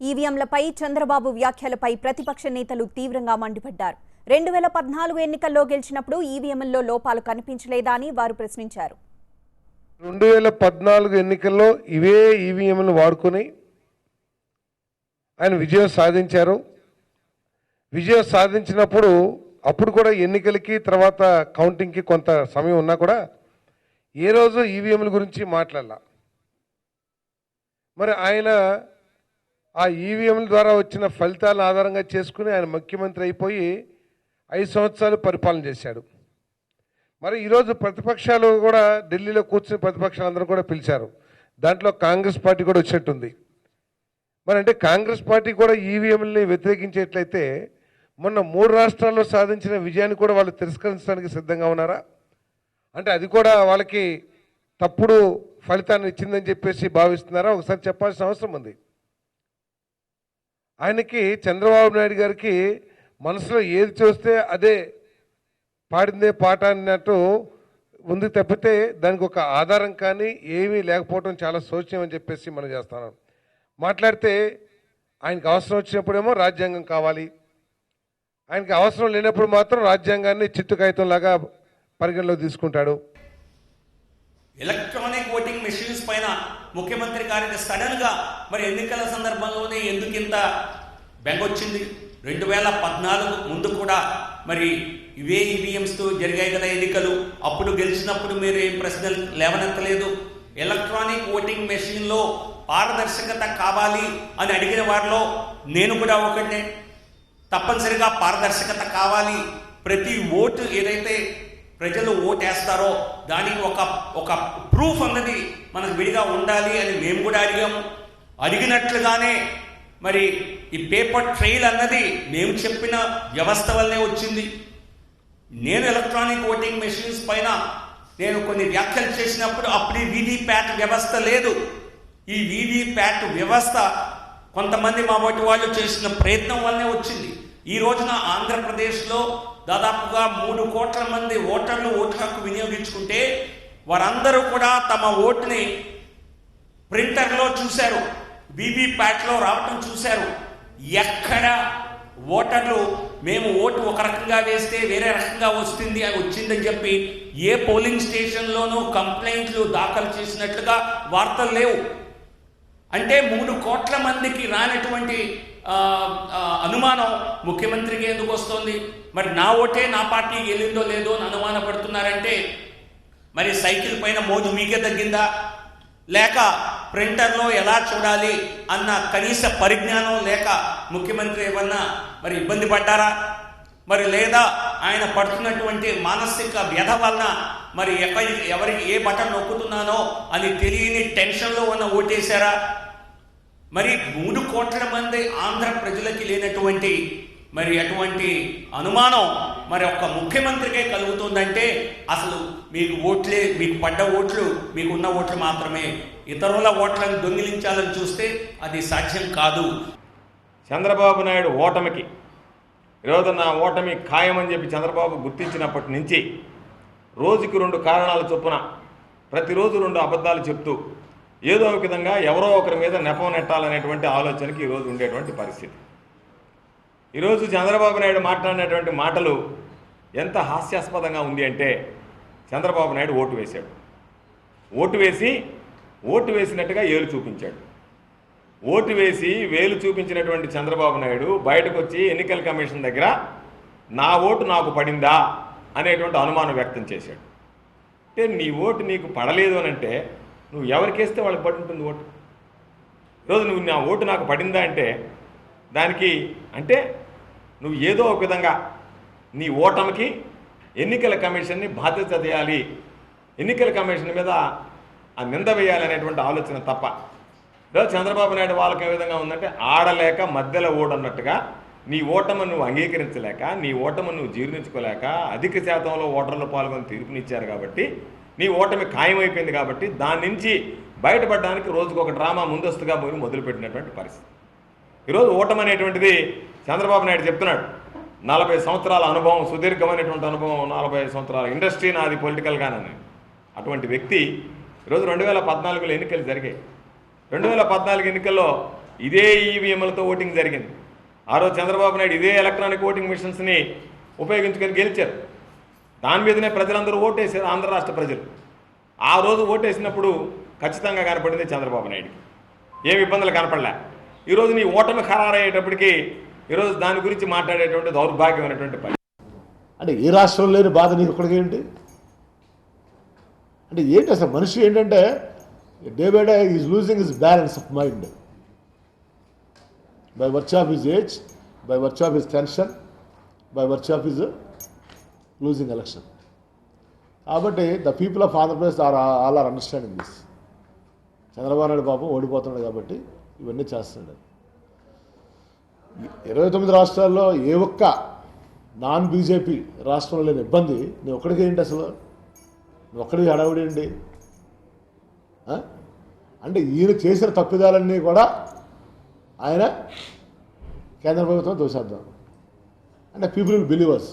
ఈవీఎంలపై చంద్రబాబు వ్యాఖ్యలపై ప్రతిపక్ష నేతలు తీవ్రంగా మండిపడ్డారు. 2014 ఎన్నికల్లో గెలిచినప్పుడు ఈవీఎంల్లో లోపాలు కనిపించలేదా అని వారు ప్రశ్నించారు. 2014 ఎన్నికల్లో ఇవే ఈవీఎంలను వాడుకొని ఆయన విజయం సాధించారు. విజయం సాధించినప్పుడు అప్పుడు కూడా ఎన్నికలకి తర్వాత కౌంటింగ్కి కొంత సమయం ఉన్నా కూడా ఏ రోజు ఈవీఎంల గురించి మాట్లాడాల. మరి ఆయన ఆ ఈవీఎంల ద్వారా వచ్చిన ఫలితాలను ఆధారంగా చేసుకుని ఆయన ముఖ్యమంత్రి అయిపోయి 5 సంవత్సరాలు పరిపాలన చేశాడు. మరి ఈరోజు ప్రతిపక్షాలు కూడా ఢిల్లీలో కూర్చుని ప్రతిపక్షాలందరూ కూడా పిలిచారు. దాంట్లో కాంగ్రెస్ పార్టీ కూడా వచ్చినట్టుంది. మరి అంటే కాంగ్రెస్ పార్టీ కూడా ఈవీఎంలని వ్యతిరేకించేట్లయితే మొన్న 3 రాష్ట్రాల్లో సాధించిన విజయాన్ని కూడా వాళ్ళు తిరస్కరించడానికి సిద్ధంగా ఉన్నారా? అంటే అది కూడా వాళ్ళకి తప్పుడు ఫలితాన్ని ఇచ్చిందని చెప్పేసి భావిస్తున్నారా? ఒకసారి చెప్పాల్సిన అవసరం ఉంది. ఆయనకి చంద్రబాబు నాయుడు గారికి మనసులో ఏది చూస్తే అదే పాడిందే పాట అన్నట్టు ఉంది తప్పితే దానికి ఒక ఆధారం కానీ ఏమీ లేకపోవడం చాలా శోచనీయం అని చెప్పేసి మనం చేస్తున్నాం. మాట్లాడితే ఆయనకు అవసరం వచ్చినప్పుడేమో రాజ్యాంగం కావాలి, ఆయనకి అవసరం లేనప్పుడు మాత్రం రాజ్యాంగాన్ని చిత్తు కాగితంలాగా పరిగణలోకి తీసుకుంటాడు. ఎలక్ట్రానిక్ ఓటింగ్ మెషిన్స్ పైన ముఖ్యమంత్రి గారికి సడన్గా మరి ఎన్నికల సందర్భంలోనే ఎందుకింత బెంగొచ్చింది? 2014 ముందు కూడా మరి ఇవే ఈవీఎంస్తో జరిగాయి కదా ఎన్నికలు. అప్పుడు గెలిచినప్పుడు మీరు ఏం ప్రశ్నలు లేవనెత్తలేదు. ఎలక్ట్రానిక్ ఓటింగ్ మెషిన్లో పారదర్శకత కావాలి అని అడిగిన వారిలో నేను కూడా ఒకటే. తప్పనిసరిగా పారదర్శకత కావాలి. ప్రతి ఓటు ఏదైతే ప్రజలు ఓటేస్తారో దానికి ఒక ప్రూఫ్ అన్నది మనకు విడిగా ఉండాలి అని మేము కూడా అడిగాము. అడిగినట్లుగానే మరి ఈ పేపర్ ట్రైల్ అన్నది మేము చెప్పిన వ్యవస్థ వల్లనే వచ్చింది. నేను ఎలక్ట్రానిక్ ఓటింగ్ మెషిన్స్ పైన నేను కొన్ని వ్యాఖ్యలు చేసినప్పుడు అప్పుడు వీవీప్యాట్ వ్యవస్థ లేదు. ఈ వీవీప్యాట్ వ్యవస్థ కొంతమంది మా వంటి వాళ్ళు చేసిన ప్రయత్నం వల్లనే వచ్చింది. ఈ రోజున ఆంధ్రప్రదేశ్లో దాదాపుగా 3 కోట్ల మంది ఓటర్లు ఓటు హక్కు వినియోగించుకుంటే వారందరూ కూడా తమ ఓటుని ప్రింటర్లో చూశారు, వీవీప్యాట్లో రావటం చూశారు. ఎక్కడ ఓటర్లు మేము ఓటు ఒక రకంగా వేస్తే వేరే రకంగా వచ్చిందని చెప్పి ఏ పోలింగ్ స్టేషన్లోనూ కంప్లైంట్లు దాఖలు చేసినట్లుగా వార్తలు లేవు. అంటే 3 కోట్ల మందికి రానటువంటి అనుమానం ముఖ్యమంత్రికి ఎందుకు వస్తుంది? మరి నా ఓటే నా పార్టీకి వెళ్ళిందో లేదో అని అనుమానపడుతున్నారంటే మరి సైకిల్ పైన మోజు మీకే తగ్గిందా? లేక ప్రింటర్లో ఎలా చూడాలి అన్న కనీస పరిజ్ఞానం లేక ముఖ్యమంత్రి ఏమన్నా మరి ఇబ్బంది పడ్డారా? మరి లేదా ఆయన పడుతున్నటువంటి మానసిక వ్యధ వలన మరి ఎవరికి ఏ బటన్ నొక్కుతున్నానో అని తెలియని టెన్షన్లో ఉన్న ఓటేశారా? మరి 3 కోట్ల మంది ఆంధ్ర ప్రజలకి లేనటువంటి మరి అటువంటి అనుమానం మరి ఒక్క ముఖ్యమంత్రికే కలుగుతుందంటే అసలు మీకు పడ్డ ఓట్లు మీకున్న ఓట్లు మాత్రమే. ఇతరుల ఓట్లను దొంగిలించాలని చూస్తే అది సాధ్యం కాదు. చంద్రబాబు నాయుడు ఓటమికి ఈరోజు నా ఓటమి ఖాయమని చెప్పి చంద్రబాబు గుర్తించినప్పటి నుంచి రోజుకి 2 కారణాల చొప్పున ప్రతిరోజు 2 అబద్ధాలు చెప్తూ ఏదో ఒక విధంగా ఎవరో ఒకరి మీద నెపం నెట్టాలనేటువంటి ఆలోచనకి ఈరోజు ఉండేటువంటి పరిస్థితి. ఈరోజు చంద్రబాబు నాయుడు మాట్లాడినటువంటి మాటలు ఎంత హాస్యాస్పదంగా ఉంది అంటే చంద్రబాబు నాయుడు ఓటు వేసినట్టుగా ఏలు చూపించాడు. ఓటు వేసి వేలు చూపించినటువంటి చంద్రబాబు నాయుడు బయటకు వచ్చి ఎన్నికల కమిషన్ దగ్గర నా ఓటు నాకు పడిందా అనేటువంటి అనుమానం వ్యక్తం చేశాడు. అంటే నీ ఓటు నీకు పడలేదు అని అంటే నువ్వు ఎవరికేస్తే వాళ్ళకి పడి ఉంటుంది ఓటు. ఈరోజు నువ్వు నా ఓటు నాకు పడిందా అంటే దానికి అంటే నువ్వు ఏదో ఒక విధంగా నీ ఓటమికి ఎన్నికల కమిషన్ని బాధ్యత చేయాలి, ఎన్నికల కమిషన్ మీద ఆ నింద వేయాలి అనేటువంటి ఆలోచన తప్ప. ఈరోజు చంద్రబాబు నాయుడు వాళ్ళకి ఏ విధంగా ఉందంటే ఆడలేక మధ్యలో ఓడన్నట్టుగా నీ ఓటమిని నువ్వు అంగీకరించలేక, నీ ఓటమిని నువ్వు జీర్ణించుకోలేక అధిక శాతంలో ఓటర్లు పాల్గొని తీర్పునిచ్చారు కాబట్టి నీ ఓటమి ఖాయమైపోయింది కాబట్టి దాని నుంచి బయటపడడానికి రోజుకు ఒక డ్రామా ముందస్తుగా పోయి మొదలుపెట్టినటువంటి పరిస్థితి. ఈరోజు ఓటమి అనేటువంటిది చంద్రబాబు నాయుడు చెప్తున్నాడు. 40 సంవత్సరాల అనుభవం, సుదీర్ఘమైనటువంటి అనుభవం, 40 సంవత్సరాల ఇండస్ట్రీ నాది పొలిటికల్గానని అటువంటి వ్యక్తి ఈరోజు 2014లో ఎన్నికలు జరిగాయి. 2014 ఎన్నికల్లో ఇదే ఈవీఎంలతో ఓటింగ్ జరిగింది. ఆ రోజు చంద్రబాబు నాయుడు ఇదే ఎలక్ట్రానిక్ ఓటింగ్ మిషన్స్ని ఉపయోగించుకొని గెలిచారు. దాని మీదనే ప్రజలందరూ ఓటేశారు, ఆంధ్ర రాష్ట్ర ప్రజలు. ఆ రోజు ఓటేసినప్పుడు ఖచ్చితంగా కనపడింది చంద్రబాబు నాయుడికి, ఏమి ఇబ్బందులు కనపడలే. ఈరోజు నీ ఓటమి ఖరారయ్యేటప్పటికీ ఈరోజు దాని గురించి మాట్లాడేటువంటి దౌర్భాగ్యమైనటువంటి పని. అంటే ఏ రాష్ట్రంలో లేని బాధ నీకు ఇక్కడికి ఏంటి? అంటే ఏంటి అసలు మనిషి ఏంటంటే day by day is losing his balance of mind by virtue of his age, by virtue of his tension, by virtue of his losing election. కాబట్టి the people of Andhra Pradesh all are understanding this. Chandrababu Naidu పాపం ఓడిపోతున్నాడు కాబట్టి ఇవన్నీ చేస్తున్నాడు. 29 రాష్ట్రాల్లో ఏ ఒక్క non BJP రాష్ట్రంలో లేని ఇబ్బంది నీ ఒక్కడికి ఏంటి అసలు? నువ్వు ఒక్కడికి హడావుడి ఏంటి? అంటే ఈయన చేసిన తప్పిదాలన్నీ కూడా ఆయన కేంద్ర ప్రభుత్వం దోషేద్దాం అంటే పీపుల్ విల్ బిలీవ్ us.